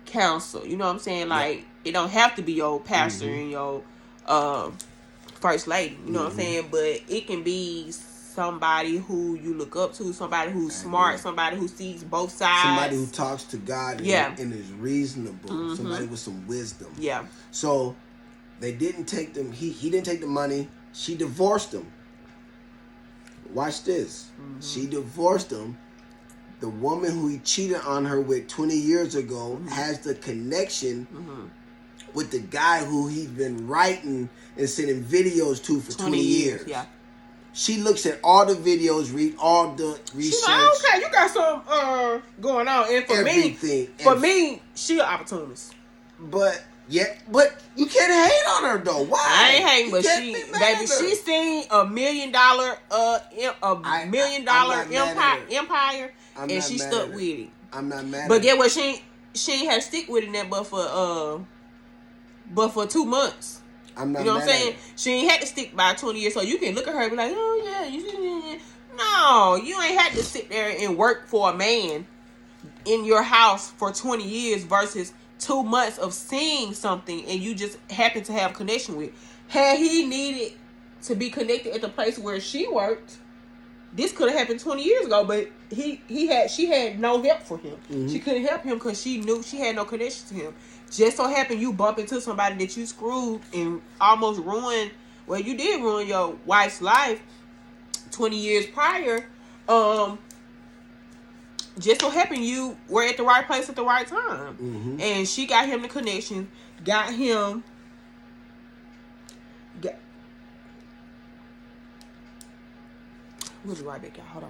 counsel. You know what I'm saying? Like, it don't have to be your pastor and your first lady. You know what I'm saying? But it can be somebody who you look up to, somebody who's smart, somebody who sees both sides. Somebody who talks to God and is reasonable. Somebody with some wisdom. Yeah. So they didn't take them. He didn't take the money. She divorced him. Watch this. She divorced him. The woman who he cheated on her with 20 years ago has the connection with the guy who he's been writing and sending videos to for 20 years. Yeah. She looks at all the videos, read all the research. She's like, okay, you got some going on. And for me, she an opportunist. But you can't hate on her though. Why? I ain't hating, but she seen $1 million empire, and she stuck with it. I'm not mad. But get what? She ain't had to stick with it that, but for 2 months. I'm not. You know what I'm saying? She ain't had to stick by 20 years, so you can look at her and be like, oh yeah, no, you ain't had to sit there and work for a man in your house for 20 years versus 2 months of seeing something and you just happen to have a connection with. Had he needed to be connected at the place where she worked, this could have happened 20 years ago, but she had no help for him. She couldn't help him because she knew she had no connection to him. Just so happened you bump into somebody that you screwed and almost ruined. Well, you did ruin your wife's life 20 years prior. Just so happened you were at the right place at the right time. And she got him the connection, got him. We'll be right back, y'all. Hold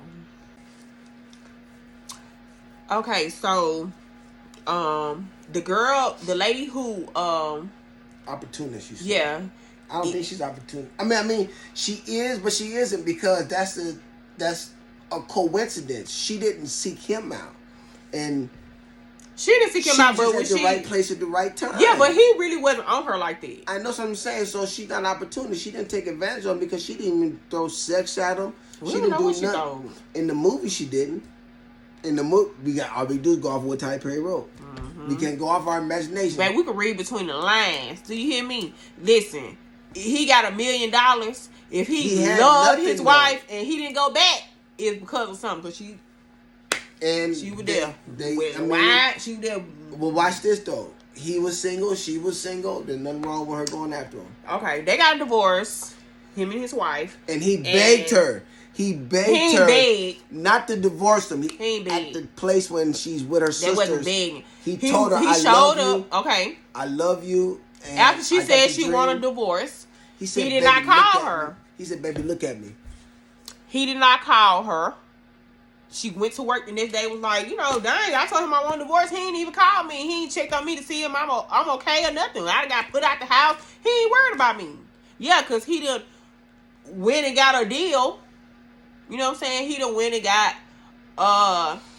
on. Okay, so the lady who opportunist, you said. Yeah. I don't think she's opportunist. I mean she is, but she isn't, because that's a coincidence. She didn't seek him out. And she didn't seek him out, but was at the right place at the right time. Yeah, but he really wasn't on her like that. I know what I'm saying. So she's not an opportunist. She didn't take advantage of him because she didn't even throw sex at him. She didn't do nothing. In the movie, she didn't. In the movie, all we do is go off what Tyler Perry wrote. We can't go off our imagination. Man, we can read between the lines. Do you hear me? Listen, he got $1 million. If he loved his wife and he didn't go back, it's because of something. Because she was there. She was there. Well, watch this though. He was single. She was single. There's nothing wrong with her going after him. Okay, they got a divorce. Him and his wife. And he begged her. He begged her not to divorce him. He ain't begged. At the place when she's with her sisters. They wasn't begging. He told her, I love you. Okay. I love you. And after she said she wanted a divorce, he did not call her. He said, baby, look at me. He did not call her. She went to work the next day, was like, dang, I told him I want a divorce. He ain't even called me. He ain't checked on me to see if I'm okay or nothing. I got put out the house. He ain't worried about me. Yeah, because he done went and got a deal. You know what I'm saying? He done went and got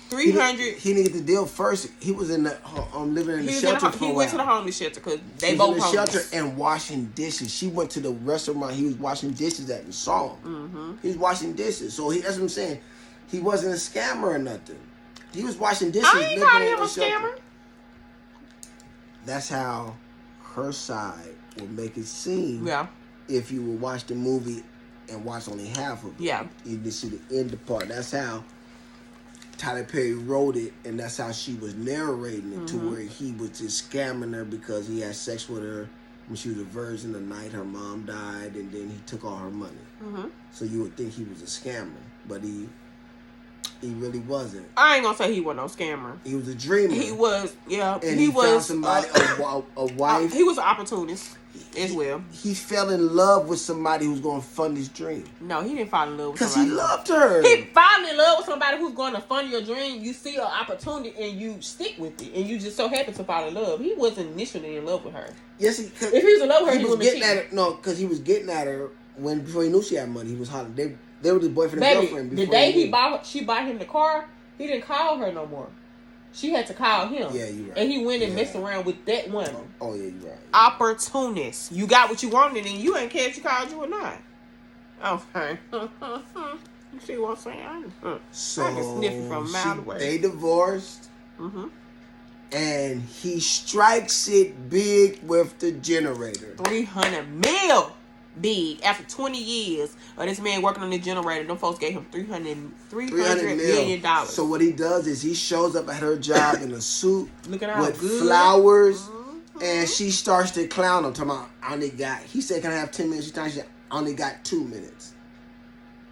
300. He didn't get the deal first. He was in the living in the shelter for a while. He went to the homeless shelter because they both homeless. In the shelter and washing dishes. She went to the restaurant he was washing dishes at and saw him. He was washing dishes. So that's what I'm saying. He wasn't a scammer or nothing. He was washing dishes. I ain't calling him a scammer. That's how her side will make it seem. Yeah. If you will watch the movie and watch only half of it. Yeah. You didn't see the end part. That's how Tyler Perry wrote it, and that's how she was narrating it, to where he was just scamming her because he had sex with her when she was a virgin the night her mom died, and then he took all her money. So you would think he was a scammer, but he really wasn't. I ain't gonna say he wasn't no scammer. He was a dreamer. He was, yeah. And he was found somebody, a wife. He was an opportunist as well. He fell in love with somebody who's going to fund his dream. No, he didn't fall in love with somebody. Because he loved her. He fell in love with somebody who's going to fund your dream. You see an opportunity and you stick with it. And you just so happen to fall in love. He wasn't initially in love with her. Yes, if he was in love with her, he was getting at her. No, because he was getting at her before he knew she had money. He was hollering. They were the boyfriend and girlfriend. The day she bought him the car, he didn't call her no more. She had to call him. Yeah, you're right. And he went and messed around with that woman. Oh, yeah, you're right. Opportunist. You got what you wanted and you ain't care if she called you or not. Okay. You see what I'm saying? So I can sniff it from a mile away. They divorced. and he strikes it big with the generator. 300 mil big. After 20 years of this man working on the generator, them folks gave him $300 million. So what he does is he shows up at her job in a suit looking out with good. flowers, and she starts to clown him. Talking about, I only got. He said, "Can I have 10 minutes?" She said, "I only got 2 minutes."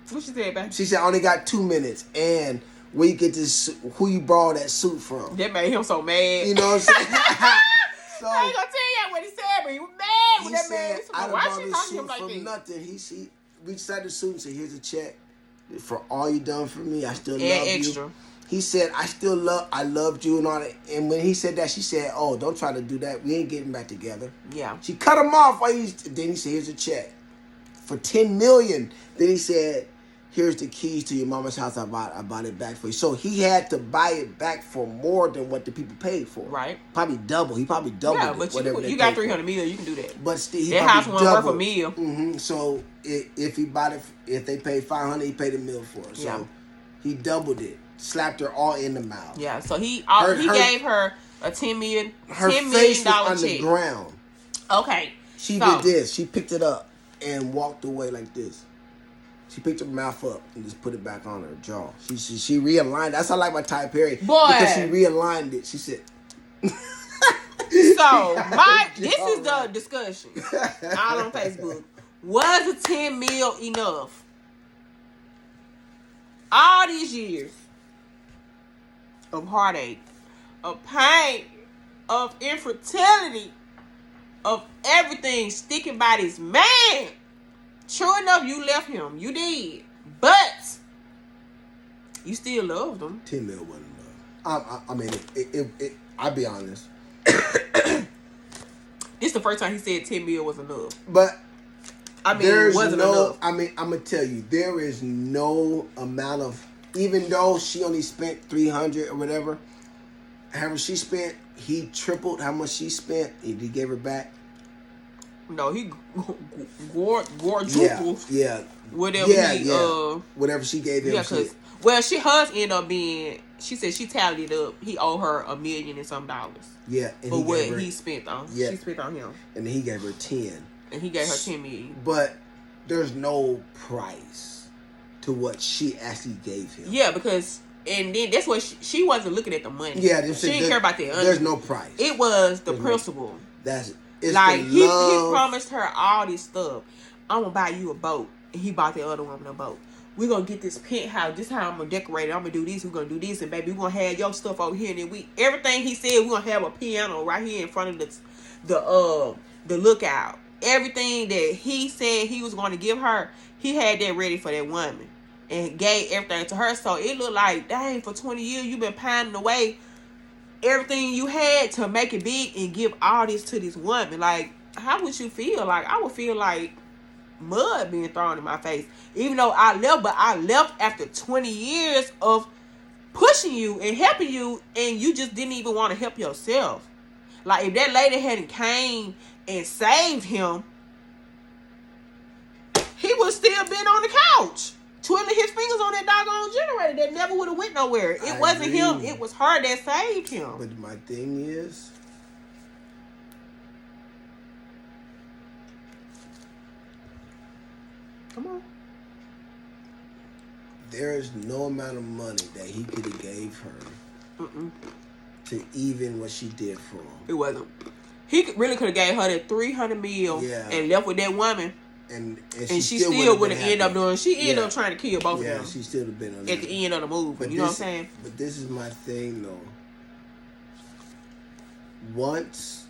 What she said, baby? She said, "I only got 2 minutes." And where you get this? Who you borrow that suit from? That made him so mad. You know what I'm saying? So I ain't gonna tell y'all what he said, but he was mad when he that man. said, "I Why bought she this talking to suit him like from this? nothing." He reached out the suit and said, "Here's a check for all you done for me. I still love Extra. you." He said, I loved you and all that." And when he said that, she said, "Oh, don't try to do that. We ain't getting back together." Yeah. She cut him off. Then he said, "Here's a check for $10 million." Then he said, "Here's the keys to your mama's house. I bought it back for you." So he had to buy it back for more than what the people paid for. Right. Probably double. He probably doubled Yeah, it. but Whatever you got 300 mil. You can do that. But still, he that probably house wasn't worth a doubled. meal. So if he bought it, if they paid $500, he paid $1 million for it. So Yeah. he doubled it. Slapped her all in the mouth. Yeah. So he Her- gave her a $10 million face was on the check. ground. Okay. She So- did this. She picked it up and walked away like this. She picked her mouth up and just put it back on her jaw. She realigned. That's how I like my Ty Perry. Boy. Because she realigned it. She said. So this is the discussion all on Facebook. Was a 10 mil enough? All these years of heartache, of pain, of infertility, of everything sticking by this man. True enough, you left him. You did. But you still loved him. 10 mil wasn't enough. I mean, I'll be honest. This is the first time he said 10 mil was enough. But I mean, it wasn't enough. I mean, I'm going to tell you, there is no amount of, even though she only spent 300 or whatever, however she spent, he tripled how much she spent and he gave her back. No, he quadrupled. Yeah. Whatever whatever she gave him. Yeah, because hers ended up being. She said she tallied it up. He owed her $1 million and some dollars. Yeah, and for what he spent on. Yeah, she spent on him, and then he gave her 10. And he gave her 10 million. But there's no price to what she actually gave him. Yeah, because and then that's what she wasn't looking at the money. Yeah, she didn't care about that. There's no price. It was the principle. It's like he love. promised her all this stuff. I'm gonna buy you a boat, and he bought the other woman a boat. We're gonna get this penthouse. This is how I'm gonna decorate it. I'm gonna do this. We're gonna do this, and baby, we're gonna have your stuff over here. And then everything he said, we're gonna have a piano right here in front of the lookout. Everything that he said he was going to give her, he had that ready for that woman, and gave everything to her. So it looked like, dang, for 20 years you've been pining away everything you had to make it big and give all this to this woman. Like, how would you feel? Like, I would feel like mud being thrown in my face. Even though I left, but I left after 20 years of pushing you and helping you, and you just didn't even want to help yourself. Like, if that lady hadn't came and saved him, he would still been on the couch twiddling his fingers on that doggone generator that never would have went nowhere. It wasn't him. It was her that saved him. But my thing is, come on. There is no amount of money that he could have gave her to even what she did for him. It wasn't. He really could have gave her that $300 million and left with that woman. And she still would have ended up doing. She ended up trying to kill both of them. Yeah, she still would have been on at the end of the movie. But you know what I'm saying? But this is my thing, though. Once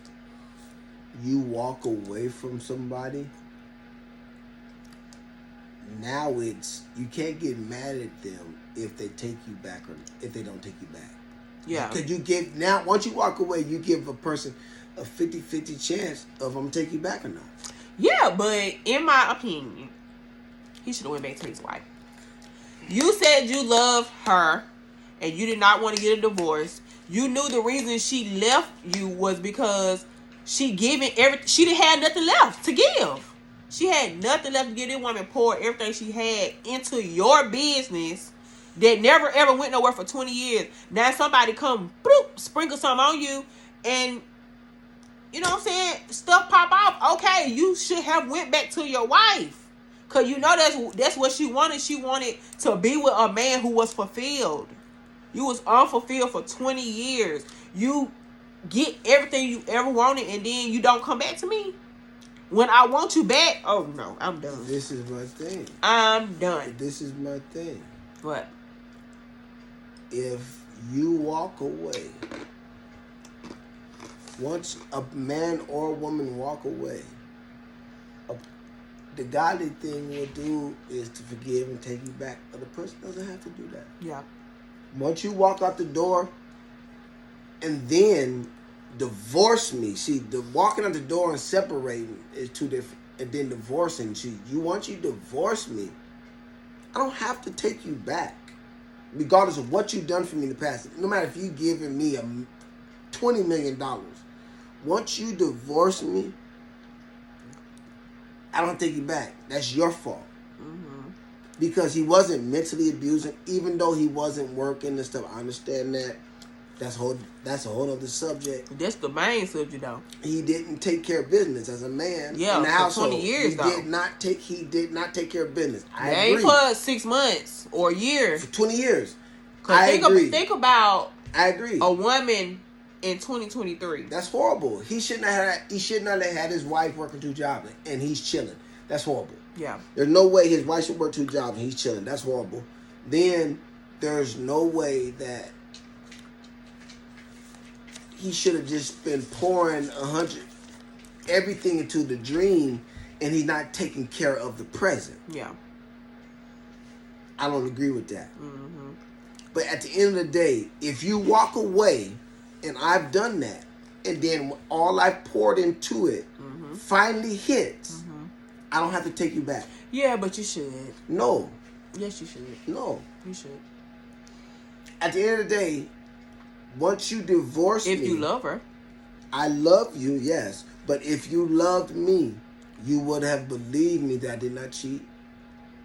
you walk away from somebody, now it's you can't get mad at them if they take you back or if they don't take you back. Yeah. Because you give now once you walk away, you give a person a 50-50 chance of them take you back or not. Yeah, but in my opinion, he should have went back to his wife. You said you loved her and you did not want to get a divorce. You knew the reason she left you was because she didn't have nothing left to give. She had nothing left to give. This woman poured everything she had into your business that never ever went nowhere for 20 years. Now somebody come, bloop, sprinkle something on you, and you know what I'm saying? Stuff pop off. Okay, you should have went back to your wife. Cause you know that's what she wanted. She wanted to be with a man who was fulfilled. You was unfulfilled for 20 years. You get everything you ever wanted, and then you don't come back to me. When I want you back, oh no, I'm done. This is my thing. I'm done. This is my thing. What? If you walk away, once a man or a woman walk away, the godly thing will do is to forgive and take you back. But the person doesn't have to do that. Yeah. Once you walk out the door and then divorce me. See, the walking out the door and separating is two different. And then divorcing. See, once you divorce me, I don't have to take you back. Regardless of what you've done for me in the past. No matter if you've given me $20 million. Once you divorce me, I don't take you back. That's your fault. Mm-hmm. Because he wasn't mentally abusing, even though he wasn't working and stuff. I understand that. That's a whole other subject. That's the main subject, though. He didn't take care of business as a man. Yeah, in the for household. 20 years, he though. He did not take care of business. I agree. Ain't for 6 months or a year. For 20 years. Think about I agree. A woman in 2023. That's horrible. He should not have had his wife working 2 jobs and he's chilling. That's horrible. Yeah. There's no way his wife should work 2 jobs and he's chilling. That's horrible. Then there's no way that he should have just been pouring everything into the dream and he's not taking care of the present. Yeah. I don't agree with that. Mm-hmm. But at the end of the day, if you walk away, and I've done that, and then all I poured into it finally hits, I don't have to take you back. Yeah, but you should. No. Yes, you should. No. You should. At the end of the day, once you divorce me... If you love her. I love you, yes. But if you loved me, you would have believed me that I did not cheat.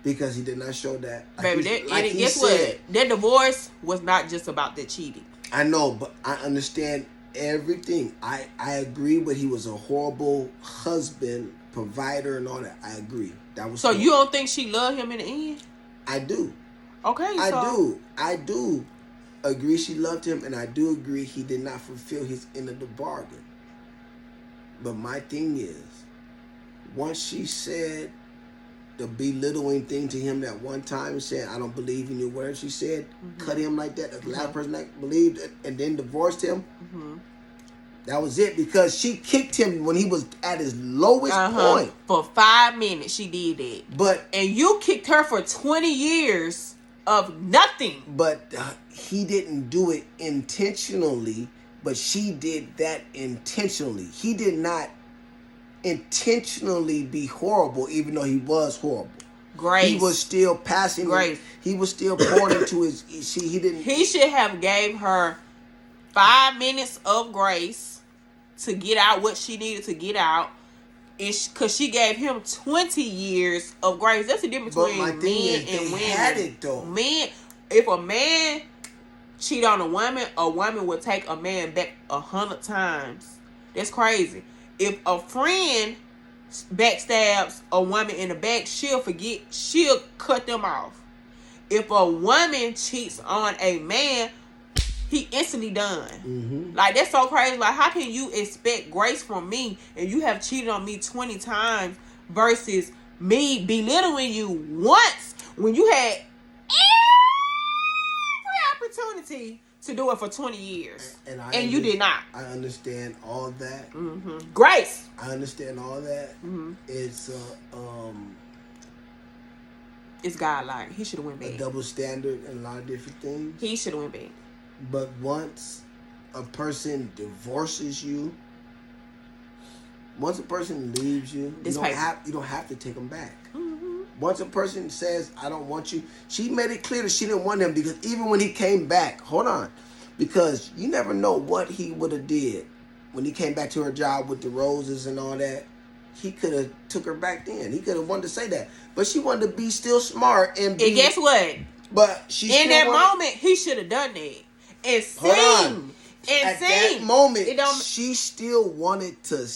Because he did not show that. Baby, guess what? That divorce was not just about the cheating. I know, but I understand everything. I agree, but he was a horrible husband, provider, and all that. I agree. That was so. You don't think she loved him in the end? I do. Okay, I do agree she loved him, and I do agree he did not fulfill his end of the bargain. But my thing is, once she said the belittling thing to him that one time and said, I don't believe in you, whatever she said, cut him like that, the last person that believed it, and then divorced him, that was it. Because she kicked him when he was at his lowest point. For 5 minutes, she did that. And you kicked her for 20 years of nothing. But he didn't do it intentionally, but she did that intentionally. He did not intentionally be horrible, even though he was horrible. Grace. He was still passing. Grace. He was still pouring into his. He didn't. He should have gave her 5 minutes of grace to get out what she needed to get out, because she gave him 20 years of grace. That's the difference between men and women. Had it though. Men, if a man cheat on a woman will take a man back 100 times. That's crazy. If a friend backstabs a woman in the back, she'll cut them off. If a woman cheats on a man, he instantly done. Like, that's so crazy. Like, how can you expect grace from me and you have cheated on me 20 times versus me belittling you once when you had every opportunity to do it for 20 years. And you did not. I understand all that. Grace. I understand all that. It's godlike. He should have went back. A double standard and a lot of different things. He should have went back. But once a person divorces you, once a person leaves you, you don't have to take them back. Once a person says, I don't want you, she made it clear that she didn't want him, because even when he came back, hold on, because you never know what he would have did when he came back to her job with the roses and all that. he could have took her back then. He could have wanted to say that, but she wanted to be still smart and be. And guess what? But she in still that wanted, moment, he should have done that and Hold on. sing. And At sing. that moment, It don't, she still wanted to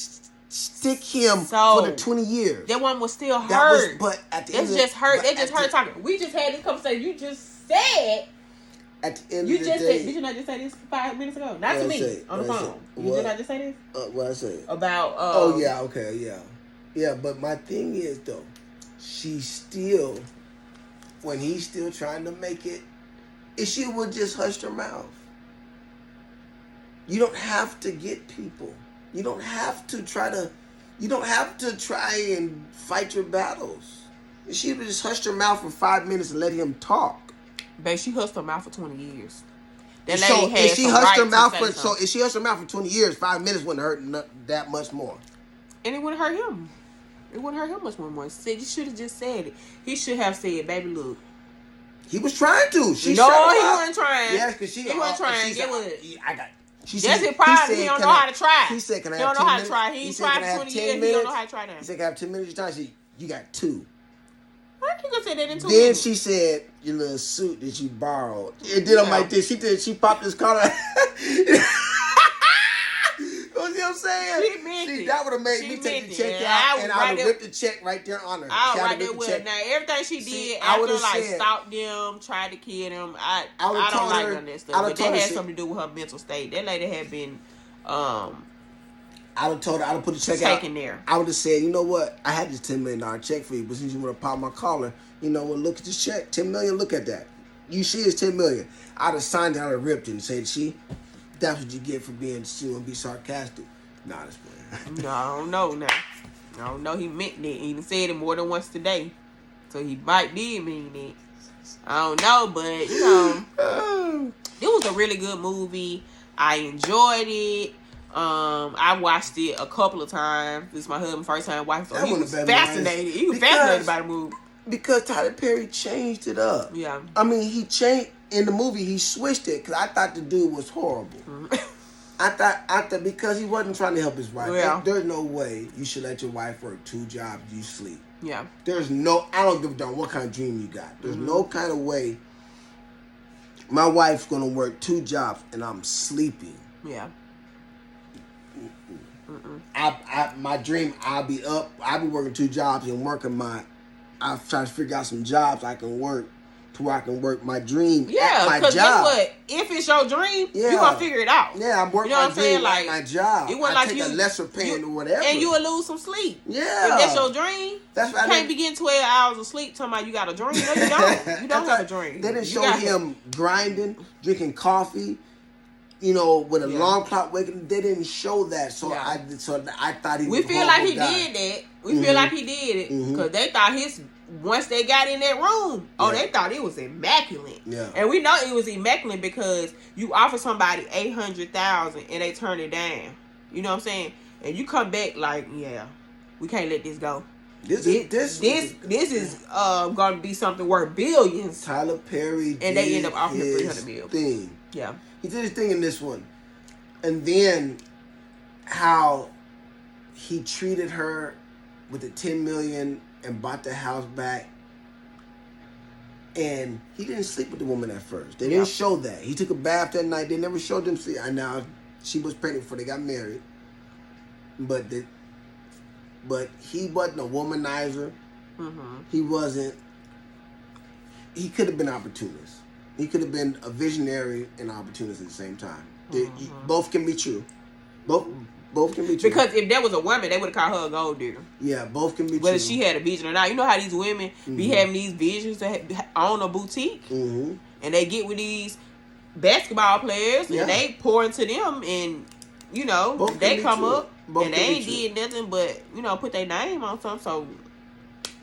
stick him So, for the 20 years. that one was still That was, hurt. but at the That's end, just hurt. but They just at hurt the- talking. We just had this conversation. You just said. At the end You of the just day, said. Did you not just say this 5 minutes ago? Not to What I me say? on the What I phone. say? You What? did not just say this what I say? about. Oh yeah, okay, yeah. But my thing is though, she still, when he's still trying to make it, if she would just hush her mouth. You don't have to get people. You don't have to try and fight your battles. If she would just hush her mouth for 5 minutes and let him talk. Babe, she hushed her mouth for 20 years. That So lady had if she some hushed right her to mouth say for something. if she hushed her mouth for 20 years, 5 minutes wouldn't hurt that much more. And it wouldn't hurt him. It wouldn't hurt him much more. Said you should have just said it. He should have said, "Baby, look." He was trying to. She No, shut him he up. wasn't trying. Yes, because He wasn't trying. It was. I got. She That's said, his problem. said, He don't "Can know I-" how to try. He said, "Can I He have don't 10 know how to minutes?" try. He said, tried "Can I for have 20 10 years. He minutes?" don't know how to try now. He said, "Can I have 10 minutes?" Time she, you got 2. Why you gonna say that in 2 Then minutes? she said, "Your little suit that you borrowed." It did him like this. She popped his collar. You know what I'm saying? She meant it. That would have made She me take meant the it. check Yeah, out, I and would I right would there- have ripped the check right there on her. I She right had to there rip the with check. her. Now everything she See, did I after would've like said- stalked them, tried to kill them. I would've don't told like her- none of that I stuff. would've But that told her had she- something to do with her mental state. That lady had been I would have told her, I would have put the check out. taken there. I would have said, you know what? I had this $10 million check for you, but since you want to pop my collar, you know what? Look at this check, $10 million. Look at that. You see, it's $10 million. I'd have signed it. I'd have ripped it and said, "See, that's what you get for being still and be sarcastic." Nah, that's playing. No, he meant that. He even said it more than once today. So he might did mean it. I don't know, but you know, it was a really good movie. I enjoyed it. I watched it a couple of times. This is my husband's first time watching, so That he wouldn't was have been fascinated. nice. He was Because- fascinated by the movie. Because Tyler Perry changed it up. Yeah. I mean, he changed in the movie. He switched it because I thought the dude was horrible. I thought because he wasn't trying to help his wife. Yeah. There's no way you should let your wife work 2 jobs. You sleep. Yeah. There's no. I don't give a damn what kind of dream you got. There's no kind of way. My wife's gonna work 2 jobs and I'm sleeping. Yeah. My dream. I'll be up. I'll be working 2 jobs and working my. I'm trying to figure out some jobs I can work to where I can work my dream Yeah, at my because guess job. what? If it's your dream, Yeah. you're going to figure it out. Yeah, I'm working You know my what I'm saying? dream Like, at my job. it wasn't I like take you- a lesser paying or whatever. And you will lose some sleep. Yeah. If that's your dream, That's you what I can't mean. be getting 12 hours of sleep talking about you got a dream. No, you don't. You don't That's have a right. dream. They didn't You show got- him grinding, drinking coffee, you know, with a Yeah. long clock waking. They didn't show that, so Yeah. I thought he was We a feel like he horrible guy. did that. We feel like he did it because they thought once they got in that room, they thought it was immaculate. Yeah. And we know it was immaculate because you offer somebody $800,000 and they turn it down. You know what I'm saying? And you come back like, yeah, we can't let this go. This This is going to be something worth billions. Tyler Perry And they end up offering him his $300 million. thing. Yeah. He did his thing in this one. And then how he treated her with the $10 million and bought the house back. And he didn't sleep with the woman at first. They didn't show that. He took a bath that night. They never showed them sleep. And now she was pregnant before they got married. But he wasn't a womanizer. He wasn't. He could have been an opportunist. He could have been a visionary and opportunist at the same time. Both can be true. Both can be true. Because if there was a woman, they would have called her a gold digger. Yeah, both can be Whether true. she had a vision or not. You know how these women be having these visions to own a boutique? Mm-hmm. And they get with these basketball players and they pour into them and, you know, Both they can be come true. up Both and can they be ain't true. did nothing but, you know, put their name on something. So,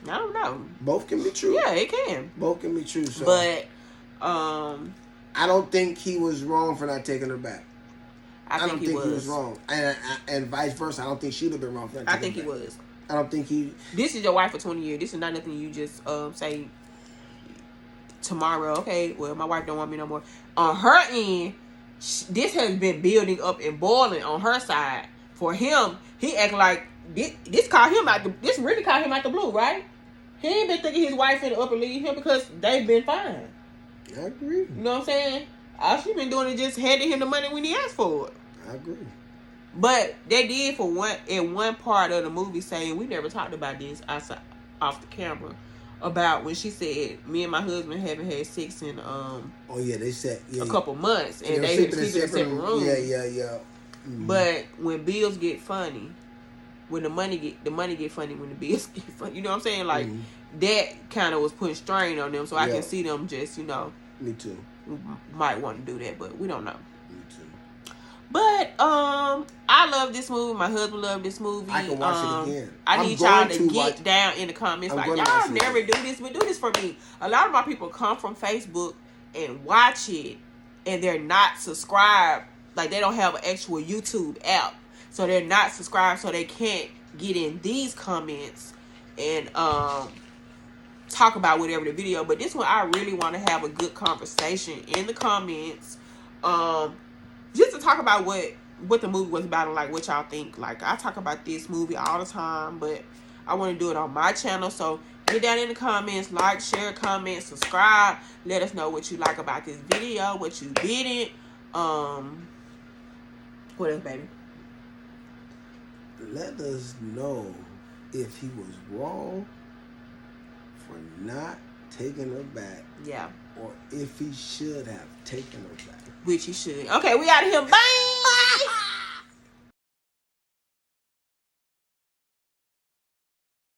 I don't know. Both can be true. Yeah, it can. Both can be true. So. But, I don't think he was wrong for not taking her back. I don't think think he was wrong. And vice versa. I don't think she'd have been wrong for not I taking think her he back. was. I don't think he... This is your wife for 20 years. This is not nothing you just say tomorrow. Okay, well, my wife don't want me no more. On her end, this has been building up and boiling on her side. For him, he act like this caught him out. This really caught him out the blue, right? He ain't been thinking his wife finna up and leave him because they've been fine. I agree. You know what I'm saying? All she been doing is just handing him the money when he asked for it. I agree. But they did in one part of the movie saying, we never talked about this outside off the camera, about when she said me and my husband haven't had sex in oh yeah, they said a couple months and they sleep in separate rooms. Yeah. Mm-hmm. But when bills get funny, when the money get funny, when the bills get funny, you know what I'm saying? Like that kind of was putting strain on them. So I can see them just, Me too. Might want to do that, but we don't know. Me too. But I love this movie. My husband loved this movie. I can watch it again. I need y'all to get down in the comments. Like, y'all never do this, but do this for me. A lot of my people come from Facebook and watch it, and they're not subscribed. Like, they don't have an actual YouTube app, so they're not subscribed, so they can't get in these comments and talk about whatever the video. But this one, I really want to have a good conversation in the comments, just to talk about what the movie was about and like what y'all think. Like, I talk about this movie all the time, but I want to do it on my channel. So get down in the comments, like, share, comment, subscribe. Let us know what you like about this video, what you didn't. What else, baby? Let us know if he was wrong for not taking her back. Yeah. Or if he should have taken her back. Which he should. Okay, we out of here. Bye!